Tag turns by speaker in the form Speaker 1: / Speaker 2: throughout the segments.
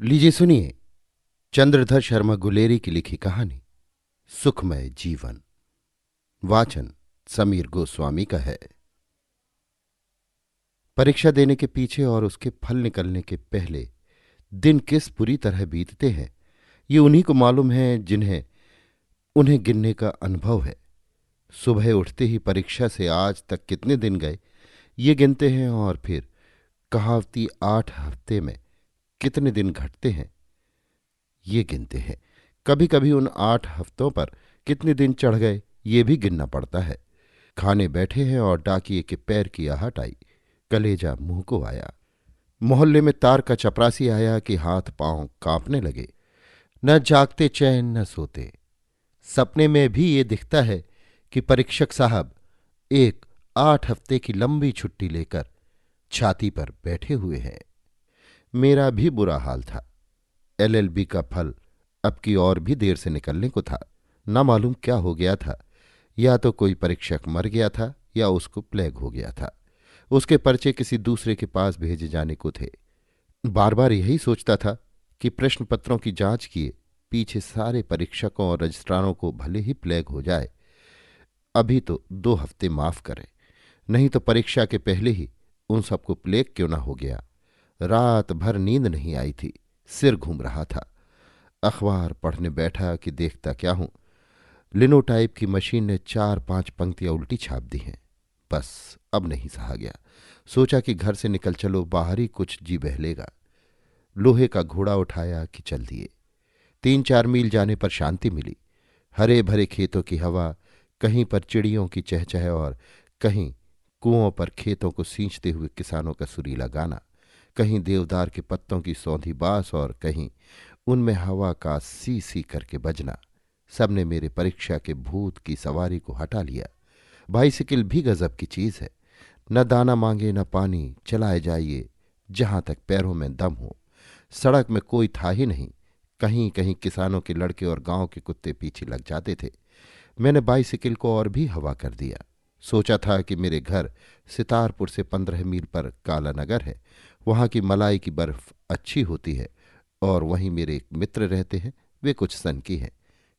Speaker 1: लीजिए सुनिए। चंद्रधर शर्मा गुलेरी की लिखी कहानी सुखमय जीवन। वाचन समीर गोस्वामी का है। परीक्षा देने के पीछे और उसके फल निकलने के पहले दिन किस बुरी तरह बीतते हैं, ये उन्हीं को मालूम है जिन्हें उन्हें गिनने का अनुभव है। सुबह उठते ही परीक्षा से आज तक कितने दिन गए, ये गिनते हैं और फिर कहावती 8 हफ्ते में कितने दिन घटते हैं, ये गिनते हैं। कभी कभी उन 8 हफ्तों पर कितने दिन चढ़ गए, ये भी गिनना पड़ता है। खाने बैठे हैं और डाकिये के पैर की आहट आई। कलेजा मुंह को आया। मोहल्ले में तार का चपरासी आया कि हाथ पांव कांपने लगे। न जागते चैन न सोते। सपने में भी ये दिखता है कि परीक्षक साहब एक 8 हफ्ते की लंबी छुट्टी लेकर छाती पर बैठे हुए हैं। मेरा भी बुरा हाल था। एलएलबी का फल अब की और भी देर से निकलने को था। न मालूम क्या हो गया था। या तो कोई परीक्षक मर गया था या उसको प्लेग हो गया था। उसके पर्चे किसी दूसरे के पास भेजे जाने को थे। बार बार यही सोचता था कि प्रश्न पत्रों की जांच किए पीछे सारे परीक्षकों और रजिस्ट्रारों को भले ही प्लेग हो जाए, अभी तो 2 हफ्ते माफ करें, नहीं तो परीक्षा के पहले ही उन सबको प्लेग क्यों न हो गया। रात भर नींद नहीं आई थी। सिर घूम रहा था। अखबार पढ़ने बैठा कि देखता क्या हूं, लिनोटाइप की मशीन ने 4-5 पंक्तियां उल्टी छाप दी हैं। बस अब नहीं सहा गया। सोचा कि घर से निकल चलो, बाहर ही कुछ जी बहलेगा। लोहे का घोड़ा उठाया कि चल दिए। 3-4 मील जाने पर शांति मिली। हरे भरे खेतों की हवा, कहीं पर चिड़ियों की चहचह और कहीं कुओं पर खेतों को सींचते हुए किसानों का सुरीला गाना, कहीं देवदार के पत्तों की सौंधी बास और कहीं उनमें हवा का सी सी करके बजना। सबने मेरे परीक्षा के भूत की सवारी को हटा लिया। बाइसिकल भी गजब की चीज है। न दाना मांगे न पानी, चलाए जाइए जहां तक पैरों में दम हो। सड़क में कोई था ही नहीं। कहीं कहीं किसानों के लड़के और गांव के कुत्ते पीछे लग जाते थे। मैंने बाइसिकल को और भी हवा कर दिया। सोचा था कि मेरे घर सितारपुर से 15 मील पर काला नगर है। वहां की मलाई की बर्फ अच्छी होती है और वहीं मेरे एक मित्र रहते हैं। वे कुछ सन की हैं।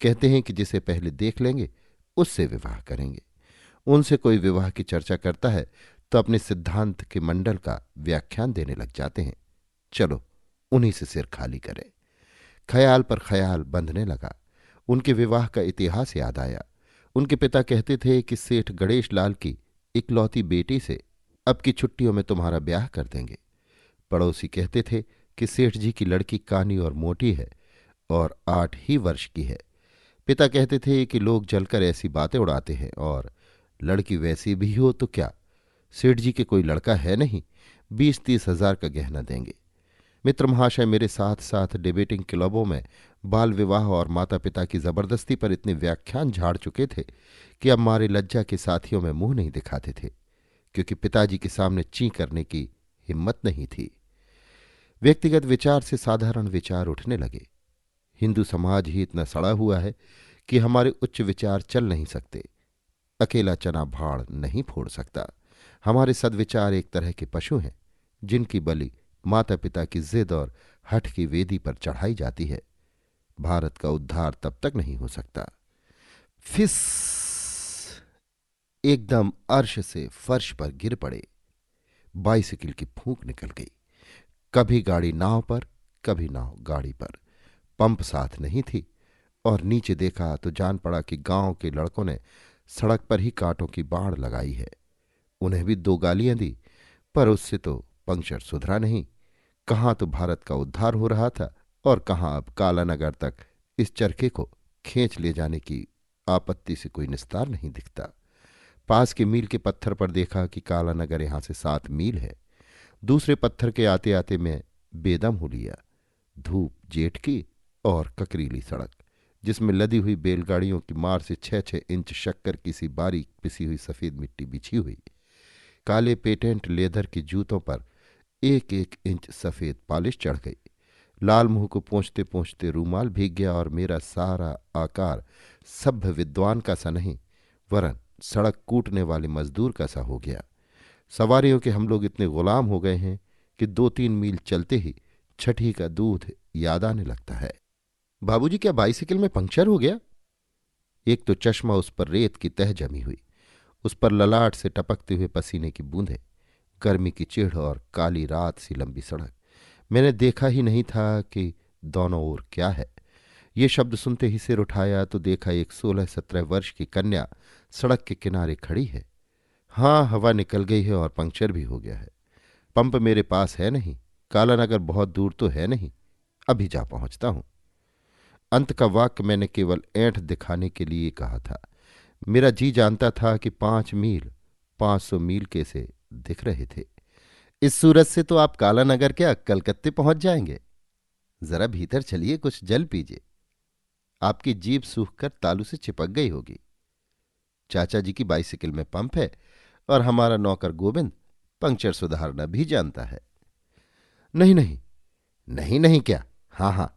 Speaker 1: कहते हैं कि जिसे पहले देख लेंगे उससे विवाह करेंगे। उनसे कोई विवाह की चर्चा करता है तो अपने सिद्धांत के मंडल का व्याख्यान देने लग जाते हैं। चलो उन्हीं से सिर खाली करें। ख्याल पर ख्याल बंधने लगा। उनके विवाह का इतिहास याद आया। उनके पिता कहते थे कि सेठ गणेश लाल की इकलौती बेटी से अब की छुट्टियों में तुम्हारा ब्याह कर देंगे। पड़ोसी कहते थे कि सेठ जी की लड़की कानी और मोटी है और 8 ही वर्ष की है। पिता कहते थे कि लोग जलकर ऐसी बातें उड़ाते हैं और लड़की वैसी भी हो तो क्या, सेठ जी के कोई लड़का है नहीं, 20-30 हजार का गहना देंगे। मित्र महाशय मेरे साथ साथ डिबेटिंग क्लबों में बाल विवाह और माता पिता की जबरदस्ती पर इतने व्याख्यान झाड़ चुके थे कि अब मारे लज्जा के साथियों में मुंह नहीं दिखाते थे, क्योंकि पिताजी के सामने ची करने की हिम्मत नहीं थी। व्यक्तिगत विचार से साधारण विचार उठने लगे। हिंदू समाज ही इतना सड़ा हुआ है कि हमारे उच्च विचार चल नहीं सकते। अकेला चना भाड़ नहीं फोड़ सकता। हमारे सद्विचार एक तरह के पशु हैं जिनकी बलि माता पिता की जिद और हठ की वेदी पर चढ़ाई जाती है। भारत का उद्धार तब तक नहीं हो सकता। फिस, एकदम अर्श से फर्श पर गिर पड़े। बाइसिकल की फूंक निकल गई। कभी गाड़ी नाव पर, कभी नाव गाड़ी पर। पंप साथ नहीं थी और नीचे देखा तो जान पड़ा कि गांव के लड़कों ने सड़क पर ही कांटों की बाढ़ लगाई है। उन्हें भी 2 गालियां दी, पर उससे तो पंक्चर सुधरा नहीं। कहाँ तो भारत का उद्धार हो रहा था और कहाँ अब कालानगर तक इस चरखे को खींच ले जाने की आपत्ति से कोई निस्तार नहीं दिखता। पास के मील के पत्थर पर देखा कि कालानगर यहां से 7 मील है। दूसरे पत्थर के आते आते मैं बेदम हो लिया। धूप जेठ की और ककरीली सड़क, जिसमें लदी हुई बैलगाड़ियों की मार से 6-6 इंच शक्कर की सी बारीक पिसी हुई सफेद मिट्टी बिछी हुई। काले पेटेंट लेदर के जूतों पर 1-1 इंच सफेद पॉलिश चढ़ गई। लाल मुंह को पोंछते पोंछते रूमाल भीग गया और मेरा सारा आकार सभ्य विद्वान का सा नहीं, वरन सड़क कूटने वाले मजदूर का सा हो गया। सवारियों के हम लोग इतने गुलाम हो गए हैं कि 2-3 मील चलते ही छठी का दूध याद आने लगता है। बाबूजी, क्या बाइसिकल में पंक्चर हो गया? एक तो चश्मा उस पर रेत की तह जमी हुई, उस पर ललाट से टपकते हुए पसीने की बूंदें, गर्मी की चिढ़ और काली रात सी लंबी सड़क। मैंने देखा ही नहीं था कि दोनों ओर क्या है। ये शब्द सुनते ही सिर उठाया तो देखा एक 16-17 वर्ष की कन्या सड़क के किनारे खड़ी है। हाँ, हवा निकल गई है और पंक्चर भी हो गया है। पंप मेरे पास है नहीं, कालानगर बहुत दूर तो है नहीं, अभी जा पहुंचता हूं। अंत का वाक्य मैंने केवल ऐंठ दिखाने के लिए कहा था। मेरा जी जानता था कि 5 मील 500 मील के से दिख रहे थे। इस सूरत से तो आप कालानगर क्या कलकत्ते पहुंच जाएंगे। जरा भीतर चलिए, कुछ जल पीजिए। आपकी जीभ सूखकर तालू से चिपक गई होगी। चाचा जी की बाइसिकल में पंप है और हमारा नौकर गोविंद पंक्चर सुधारना भी जानता है। नहीं नहीं, नहीं नहीं क्या? हाँ हाँ।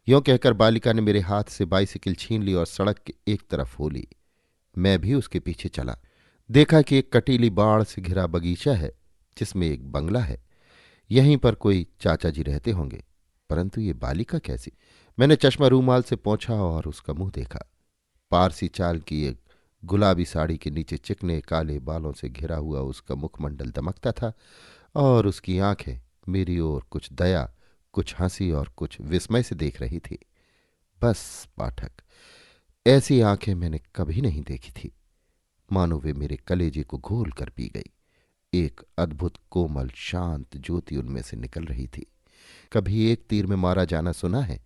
Speaker 1: यों कहकर बालिका ने मेरे हाथ से बाइसिकल छीन ली और सड़क के एक तरफ हो ली। मैं भी उसके पीछे चला। देखा कि एक कटीली बाड़ से घिरा बगीचा है जिसमें एक बंगला है। यहीं पर कोई चाचा जी रहते होंगे, परंतु ये बालिका कैसी? मैंने चश्मा रूमाल से पोंछा और उसका मुंह देखा। पारसी चाल की एक गुलाबी साड़ी के नीचे चिकने काले बालों से घिरा हुआ उसका मुखमंडल दमकता था और उसकी आंखें मेरी ओर कुछ दया, कुछ हंसी और कुछ विस्मय से देख रही थी। बस पाठक, ऐसी आंखें मैंने कभी नहीं देखी थी। मानो वे मेरे कलेजे को घोल कर पी गई। एक अद्भुत कोमल शांत ज्योति उनमें से निकल रही थी। कभी एक तीर में मारा जाना सुना है,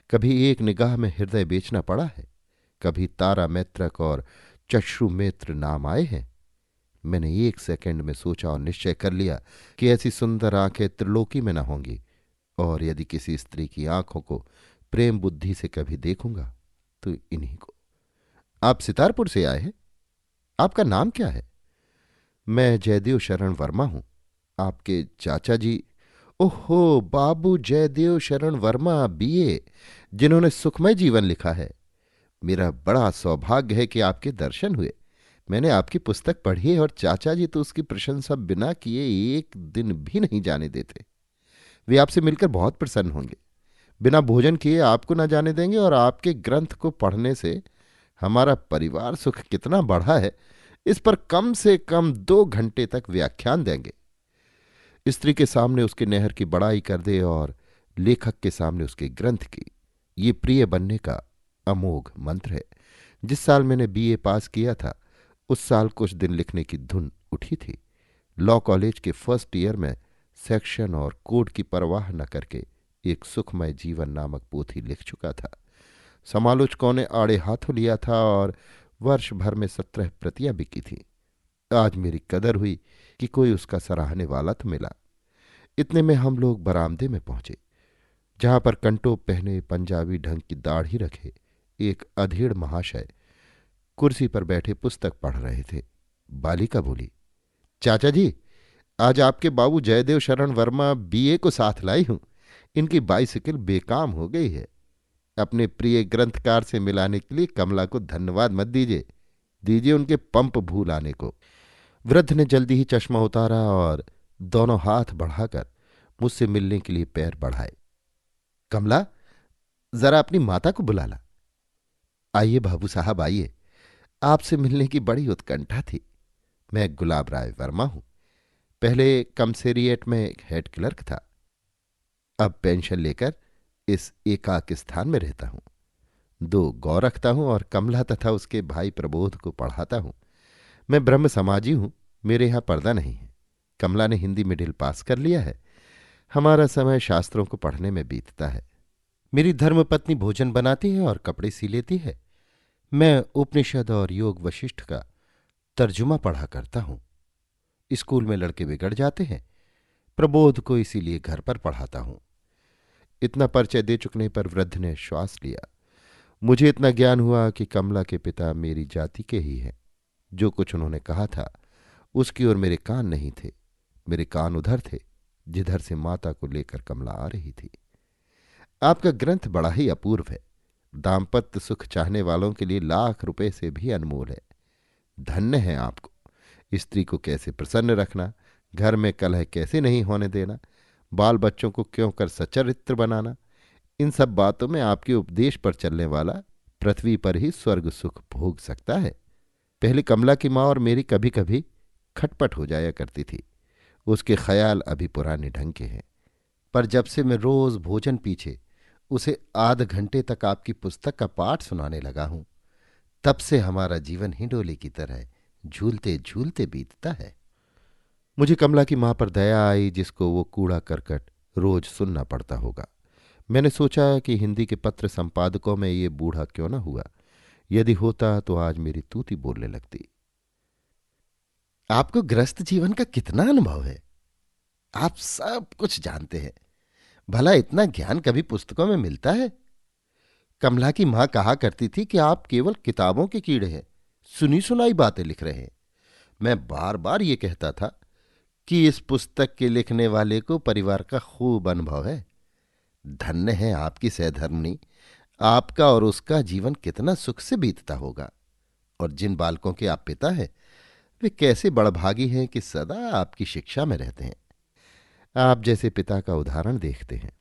Speaker 1: कभी एक निगाह में हृदय बेचना पड़ा है, कभी तारा मैत्रक और चश्रुमेत्र नाम आए हैं। मैंने एक सेकंड में सोचा और निश्चय कर लिया कि ऐसी सुंदर आंखें त्रिलोकी में न होंगी, और यदि किसी स्त्री की आंखों को प्रेम बुद्धि से कभी देखूंगा तो इन्हीं को। आप सितारपुर से आए हैं? आपका नाम क्या है? मैं जयदेव शरण वर्मा हूं। आपके चाचा जी? ओहो, बाबू जयदेव शरण वर्मा, बीए, जिन्होंने सुखमय जीवन लिखा है। मेरा बड़ा सौभाग्य है कि आपके दर्शन हुए। मैंने आपकी पुस्तक पढ़ी है और चाचा जी तो उसकी प्रशंसा बिना किए एक दिन भी नहीं जाने देते। वे आपसे मिलकर बहुत प्रसन्न होंगे। बिना भोजन किए आपको न जाने देंगे, और आपके ग्रंथ को पढ़ने से हमारा परिवार सुख कितना बढ़ा है, इस पर कम से कम 2 घंटे तक व्याख्यान देंगे। स्त्री के सामने उसके नेहर की बड़ाई कर दे और लेखक के सामने उसके ग्रंथ की, ये प्रिय बनने का अमोघ मंत्र है। जिस साल मैंने बीए पास किया था उस साल कुछ दिन लिखने की धुन उठी थी। लॉ कॉलेज के फर्स्ट ईयर में सेक्शन और कोड की परवाह न करके एक सुखमय जीवन नामक पोथी लिख चुका था। समालोचकों ने आड़े हाथों लिया था और वर्ष भर में 17 प्रतियां बिकी थीं। आज मेरी कदर हुई कि कोई उसका सराहने वाला तो मिला। इतने में हम लोग बरामदे में पहुंचे, जहां पर कंटोप पहने, पंजाबी ढंग की दाढ़ी रखे एक अधेड़ महाशय कुर्सी पर बैठे पुस्तक पढ़ रहे थे। बालिका बोली, चाचा जी, आज आपके बाबू जयदेव शरण वर्मा बीए को साथ लाई हूं। इनकी बाइसिकल बेकाम हो गई है। अपने प्रिय ग्रंथकार से मिलाने के लिए कमला को धन्यवाद मत दीजिए, दीजिए उनके पंप भूल आने को। वृद्ध ने जल्दी ही चश्मा उतारा और दोनों हाथ बढ़ाकर मुझसे मिलने के लिए पैर बढ़ाए। कमला, जरा अपनी माता को बुला ला। आइए बाबू साहब, आइए, आपसे मिलने की बड़ी उत्कंठा थी। मैं गुलाब राय वर्मा हूं। पहले कमसेरिएट में हेड क्लर्क था, अब पेंशन लेकर इस एकाक स्थान में रहता हूं। 2 गौ रखता हूं और कमला तथा उसके भाई प्रबोध को पढ़ाता हूं। मैं ब्रह्म समाजी हूं, मेरे यहां पर्दा नहीं है। कमला ने हिंदी मिडिल पास कर लिया है। हमारा समय शास्त्रों को पढ़ने में बीतता है। मेरी धर्मपत्नी भोजन बनाती है और कपड़े सी लेती है। मैं उपनिषद और योग वशिष्ठ का तर्जुमा पढ़ा करता हूं। स्कूल में लड़के बिगड़ जाते हैं, प्रबोध को इसीलिए घर पर पढ़ाता हूं। इतना परिचय दे चुकने पर वृद्ध ने श्वास लिया। मुझे इतना ज्ञान हुआ कि कमला के पिता मेरी जाति के ही हैं। जो कुछ उन्होंने कहा था उसकी ओर मेरे कान नहीं थे। मेरे कान उधर थे जिधर से माता को लेकर कमला आ रही थी। आपका ग्रंथ बड़ा ही अपूर्व है। दाम्पत्य सुख चाहने वालों के लिए लाख रुपए से भी अनमोल है। धन्य है आपको। स्त्री को कैसे प्रसन्न रखना, घर में कलह कैसे नहीं होने देना, बाल बच्चों को क्यों कर सचरित्र बनाना, इन सब बातों में आपके उपदेश पर चलने वाला पृथ्वी पर ही स्वर्ग सुख भोग सकता है। पहले कमला की माँ और मेरी कभी कभी खटपट हो जाया करती थी। उसके ख्याल अभी पुराने ढंग के हैं, पर जब से मैं रोज भोजन पीछे उसे आध घंटे तक आपकी पुस्तक का पाठ सुनाने लगा हूं, तब से हमारा जीवन हिंडोले की तरह झूलते झूलते बीतता है। मुझे कमला की मां पर दया आई, जिसको वो कूड़ा करकट रोज सुनना पड़ता होगा। मैंने सोचा कि हिंदी के पत्र संपादकों में ये बूढ़ा क्यों ना हुआ। यदि होता तो आज मेरी तूती बोलने लगती। आपको गृहस्थ जीवन का कितना अनुभव है, आप सब कुछ जानते हैं। भला इतना ज्ञान कभी पुस्तकों में मिलता है? कमला की मां कहा करती थी कि आप केवल किताबों के कीड़े हैं, सुनी सुनाई बातें लिख रहे हैं। मैं बार बार ये कहता था कि इस पुस्तक के लिखने वाले को परिवार का खूब अनुभव है। धन्य है आपकी सहधर्मिणी, आपका और उसका जीवन कितना सुख से बीतता होगा। और जिन बालकों के आप पिता हैं, वे कैसे बड़भागी हैं कि सदा आपकी शिक्षा में रहते हैं। आप जैसे पिता का उदाहरण देखते हैं।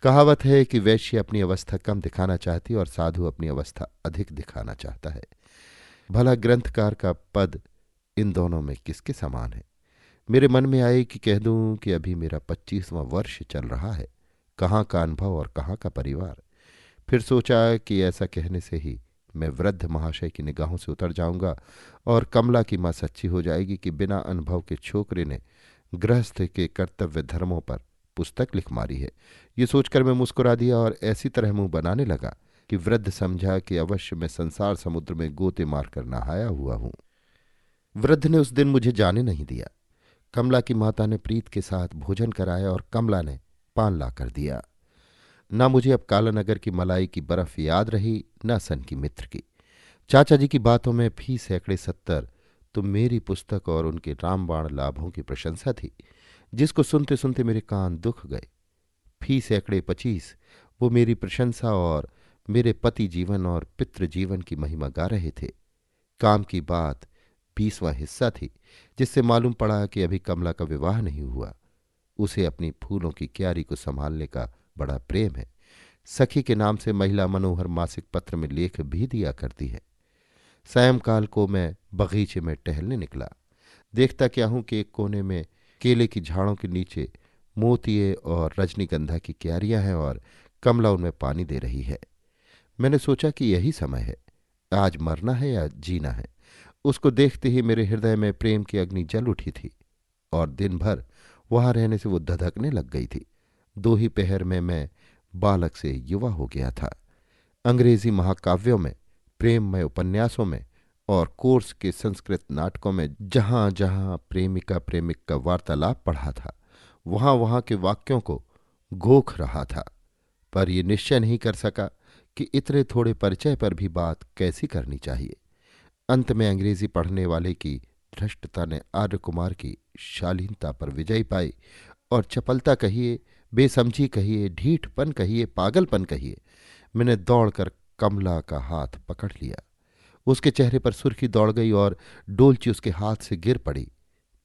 Speaker 1: कहावत है कि वैश्य अपनी अवस्था कम दिखाना चाहती और साधु अपनी अवस्था अधिक दिखाना चाहता है। भला ग्रंथकार का पद इन दोनों में किसके समान है? मेरे मन में आए कि कह दूं कि अभी मेरा 25वां वर्ष चल रहा है। कहाँ का अनुभव और कहाँ का परिवार। फिर सोचा कि ऐसा कहने से ही मैं वृद्ध महाशय की निगाहों से उतर जाऊंगा और कमला की मां सच्ची हो जाएगी कि बिना अनुभव के छोकरे ने गृहस्थ के कर्तव्य धर्मों पर पुस्तक लिख मारी है। ये सोचकर मैं मुस्कुरा दिया और ऐसी तरह मुंह बनाने लगा कि वृद्ध समझा कि अवश्य मैं संसार समुद्र में गोते मारकर नहाया हुआ हूं। वृद्ध ने उस दिन मुझे जाने नहीं दिया। कमला की माता ने प्रीत के साथ भोजन कराया और कमला ने पान ला कर दिया। न मुझे अब कालानगर की मलाई की बर्फ याद रही, न सन की मित्र की। चाचा जी की बातों में भी सैकड़े 70 तो मेरी पुस्तक और उनके रामबाण लाभों की प्रशंसा थी, जिसको सुनते सुनते मेरे कान दुख गए। फी सैकड़े 25 वो मेरी प्रशंसा और मेरे पति जीवन और पितृ जीवन की महिमा गा रहे थे। काम की बात 20वां हिस्सा थी, जिससे मालूम पड़ा कि अभी कमला का विवाह नहीं हुआ। उसे अपनी फूलों की क्यारी को संभालने का बड़ा प्रेम है। सखी के नाम से महिला मनोहर मासिक पत्र में लेख भी दिया करती है। सायंकाल को मैं बगीचे में टहलने निकला। देखता क्या हूं कि एक कोने में केले की झाड़ों के नीचे मोतिये और रजनीगंधा की क्यारियां हैं और कमला उनमें पानी दे रही है। मैंने सोचा कि यही समय है, आज मरना है या जीना है। उसको देखते ही मेरे हृदय में प्रेम की अग्नि जल उठी थी और दिन भर वहां रहने से वो धधकने लग गई थी। 2 ही पहर में मैं बालक से युवा हो गया था। अंग्रेजी महाकाव्यों में, प्रेममय उपन्यासों में और कोर्स के संस्कृत नाटकों में जहां जहां प्रेमिका प्रेमिक का वार्तालाप पढ़ा था, वहां वहां के वाक्यों को गोख रहा था, पर यह निश्चय नहीं कर सका कि इतने थोड़े परिचय पर भी बात कैसी करनी चाहिए। अंत में अंग्रेजी पढ़ने वाले की धृष्टता ने आर्य कुमार की शालीनता पर विजय पाई और चपलता कहिए, बेसमझी कहिए, ढीठपन कहिए, पागलपन कहिए, मैंने दौड़कर कमला का हाथ पकड़ लिया। उसके चेहरे पर सुर्खी दौड़ गई और डोलची उसके हाथ से गिर पड़ी।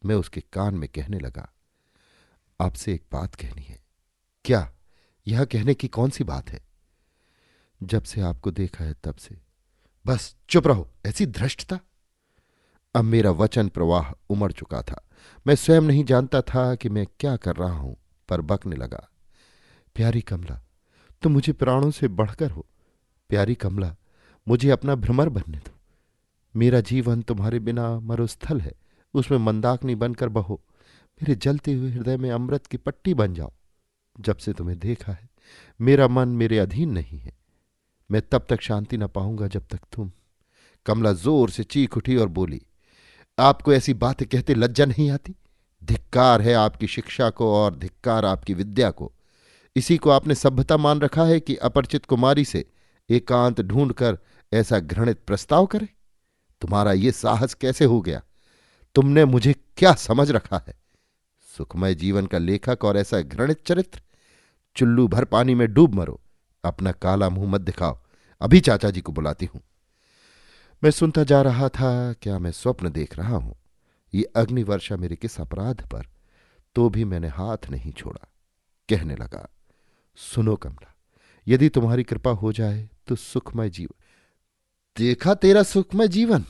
Speaker 1: मैं उसके कान में कहने लगा, आपसे एक बात कहनी है। क्या? यह कहने की कौन सी बात है? जब से आपको देखा है तब से। बस चुप रहो, ऐसी धृष्टता। अब मेरा वचन प्रवाह उमड़ चुका था। मैं स्वयं नहीं जानता था कि मैं क्या कर रहा हूं, पर बकने लगा। प्यारी कमला, तुम मुझे प्राणों से बढ़कर हो। प्यारी कमला, मुझे अपना भ्रमर बनने दो। मेरा जीवन तुम्हारे बिना मरुस्थल है, उसमें मंदाकिनी बनकर बहो। मेरे जलते हुए हृदय में अमृत की पट्टी बन जाओ। जब से तुम्हें देखा है, मेरा मन मेरे अधीन नहीं है। मैं तब तक शांति न पाऊंगा जब तक तुम। कमला जोर से चीख उठी और बोली, आपको ऐसी बातें कहते लज्जा नहीं आती? धिक्कार है आपकी शिक्षा को और धिक्कार आपकी विद्या को। इसी को आपने सभ्यता मान रखा है कि अपरिचित कुमारी से एकांत ढूंढकर ऐसा घृणित प्रस्ताव करे? तुम्हारा ये साहस कैसे हो गया? तुमने मुझे क्या समझ रखा है? सुखमय जीवन का लेखक और ऐसा घृणित चरित्र? चुल्लू भर पानी में डूब मरो। अपना काला मुंह मत दिखाओ। अभी चाचा जी को बुलाती हूं। मैं सुनता जा रहा था, क्या मैं स्वप्न देख रहा हूं? ये अग्निवर्षा मेरे किस अपराध पर? तो भी मैंने हाथ नहीं छोड़ा। कहने लगा, सुनो कमला, यदि तुम्हारी कृपा हो जाए तो सुखमय जीवन। देखा तेरा सुखमय जीवन।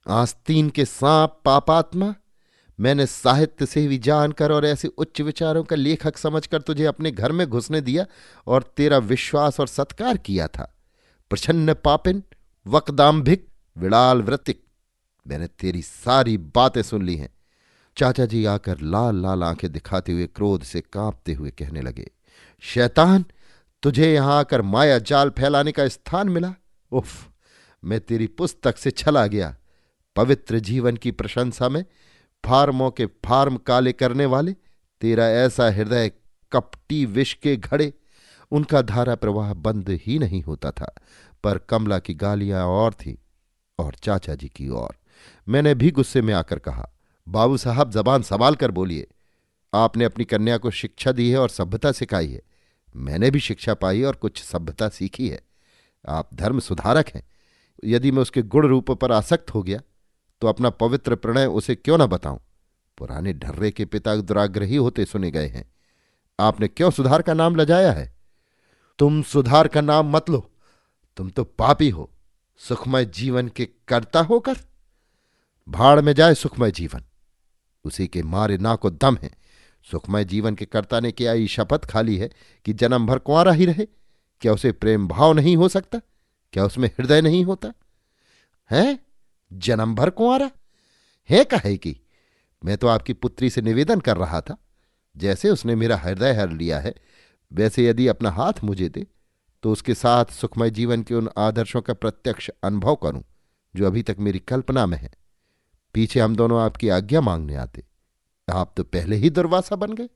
Speaker 1: आस्तीन के सांप पापात्मा, मैंने साहित्य से भी जानकर और ऐसे उच्च विचारों का लेखक समझकर तुझे अपने घर में घुसने दिया और तेरा विश्वास और सत्कार किया था। प्रछन्न पापिन, वकदाम्भिक, विड़ाल वृत्तिक, मैंने तेरी सारी बातें सुन ली हैं। चाचा जी आकर लाल लाल आंखें दिखाते हुए क्रोध से कांपते हुए कहने लगे, शैतान, तुझे यहां आकर माया जाल फैलाने का स्थान मिला। उफ, मैं तेरी पुस्तक से छला गया। पवित्र जीवन की प्रशंसा में फार्मों के फार्म काले करने वाले तेरा ऐसा हृदय कपटी विष के घड़े, उनका धारा प्रवाह बंद ही नहीं होता था। पर कमला की गालियां और थीं और चाचा जी की और। मैंने भी गुस्से में आकर कहा, बाबू साहब जबान संभाल कर बोलिए। आपने अपनी कन्या को शिक्षा दी है और सभ्यता सिखाई है। मैंने भी शिक्षा पाई और कुछ सभ्यता सीखी है। आप धर्म सुधारक हैं। यदि मैं उसके गुण रूप पर आसक्त हो गया तो अपना पवित्र प्रणय उसे क्यों न बताऊं। पुराने ढर्रे के पिता दुराग्रही होते सुने गए हैं। आपने क्यों सुधार का नाम लजाया है? तुम सुधार का नाम मत लो, तुम तो पापी हो, सुखमय जीवन के कर्ता होकर। भाड़ में जाए सुखमय जीवन, उसी के मारे ना को दम है। सुखमय जीवन के कर्ता ने क्या ये शपथ खाली है कि जन्म भर कुंवारा ही रहे? क्या उसे प्रेम भाव नहीं हो सकता? क्या उसमें हृदय नहीं होता है? जन्म भर कुंवारा है काहे की? मैं तो आपकी पुत्री से निवेदन कर रहा था, जैसे उसने मेरा हृदय हर लिया है वैसे यदि अपना हाथ मुझे दे तो उसके साथ सुखमय जीवन के उन आदर्शों का प्रत्यक्ष अनुभव करूं जो अभी तक मेरी कल्पना में है। पीछे हम दोनों आपकी आज्ञा मांगने आते, आप तो पहले ही दुर्वासा बन गए।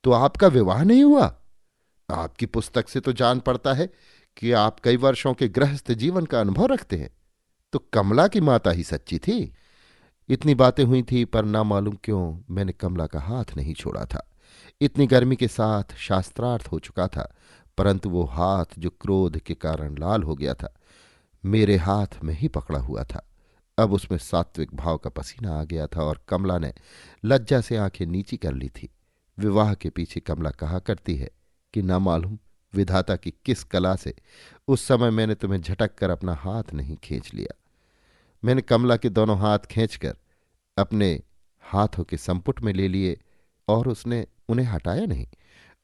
Speaker 1: तो आपका विवाह नहीं हुआ? आपकी पुस्तक से तो जान पड़ता है कि आप कई वर्षों के गृहस्थ जीवन का अनुभव रखते हैं। तो कमला की माता ही सच्ची थी। इतनी बातें हुई थी पर ना मालूम क्यों मैंने कमला का हाथ नहीं छोड़ा था। इतनी गर्मी के साथ शास्त्रार्थ हो चुका था, परंतु वो हाथ जो क्रोध के कारण लाल हो गया था मेरे हाथ में ही पकड़ा हुआ था। अब उसमें सात्विक भाव का पसीना आ गया था और कमला ने लज्जा से आंखें नीची कर ली थी। विवाह के पीछे कमला कहा करती है कि ना मालूम विधाता की किस कला से उस समय मैंने तुम्हें झटक कर अपना हाथ नहीं खींच लिया। मैंने कमला के दोनों हाथ खींचकर अपने हाथों के संपुट में ले लिए और उसने उन्हें हटाया नहीं,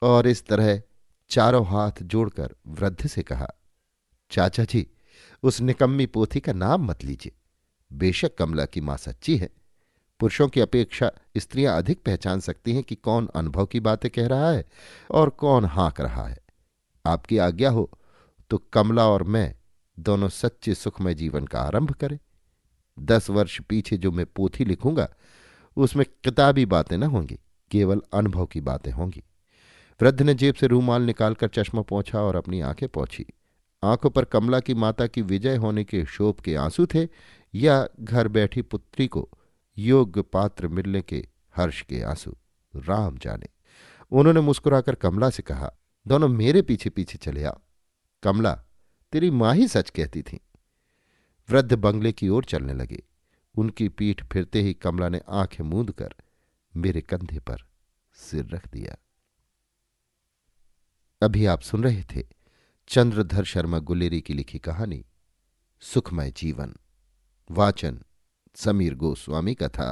Speaker 1: और इस तरह चारों हाथ जोड़कर वृद्ध से कहा, चाचा जी, उस निकम्मी पोथी का नाम मत लीजिए। बेशक कमला की मां सच्ची है। पुरुषों की अपेक्षा स्त्रियां अधिक पहचान सकती हैं कि कौन अनुभव की बातें कह रहा है और कौन हाँक रहा है। आपकी आज्ञा हो तो कमला और मैं दोनों सच्चे सुखमय जीवन का आरंभ करें। 10 वर्ष पीछे जो मैं पोथी लिखूंगा उसमें किताबी बातें न होंगी, केवल अनुभव की बातें होंगी। वृद्ध ने जेब से रूमाल निकालकर चश्मा पोंछा और अपनी आंखें पोंछी। आंखों पर कमला की माता की विजय होने के शोभ के आंसू थे या घर बैठी पुत्री को योग्य पात्र मिलने के हर्ष के आंसू, राम जाने। उन्होंने मुस्कुराकर कमला से कहा, दोनों मेरे पीछे पीछे चले आओ। कमला, तेरी मां ही सच कहती थी। वृद्ध बंगले की ओर चलने लगे। उनकी पीठ फिरते ही कमला ने आंखें मूंद कर मेरे कंधे पर सिर रख दिया। अभी आप सुन रहे थे चंद्रधर शर्मा गुलेरी की लिखी कहानी सुखमय जीवन। वाचन समीर गोस्वामी का था।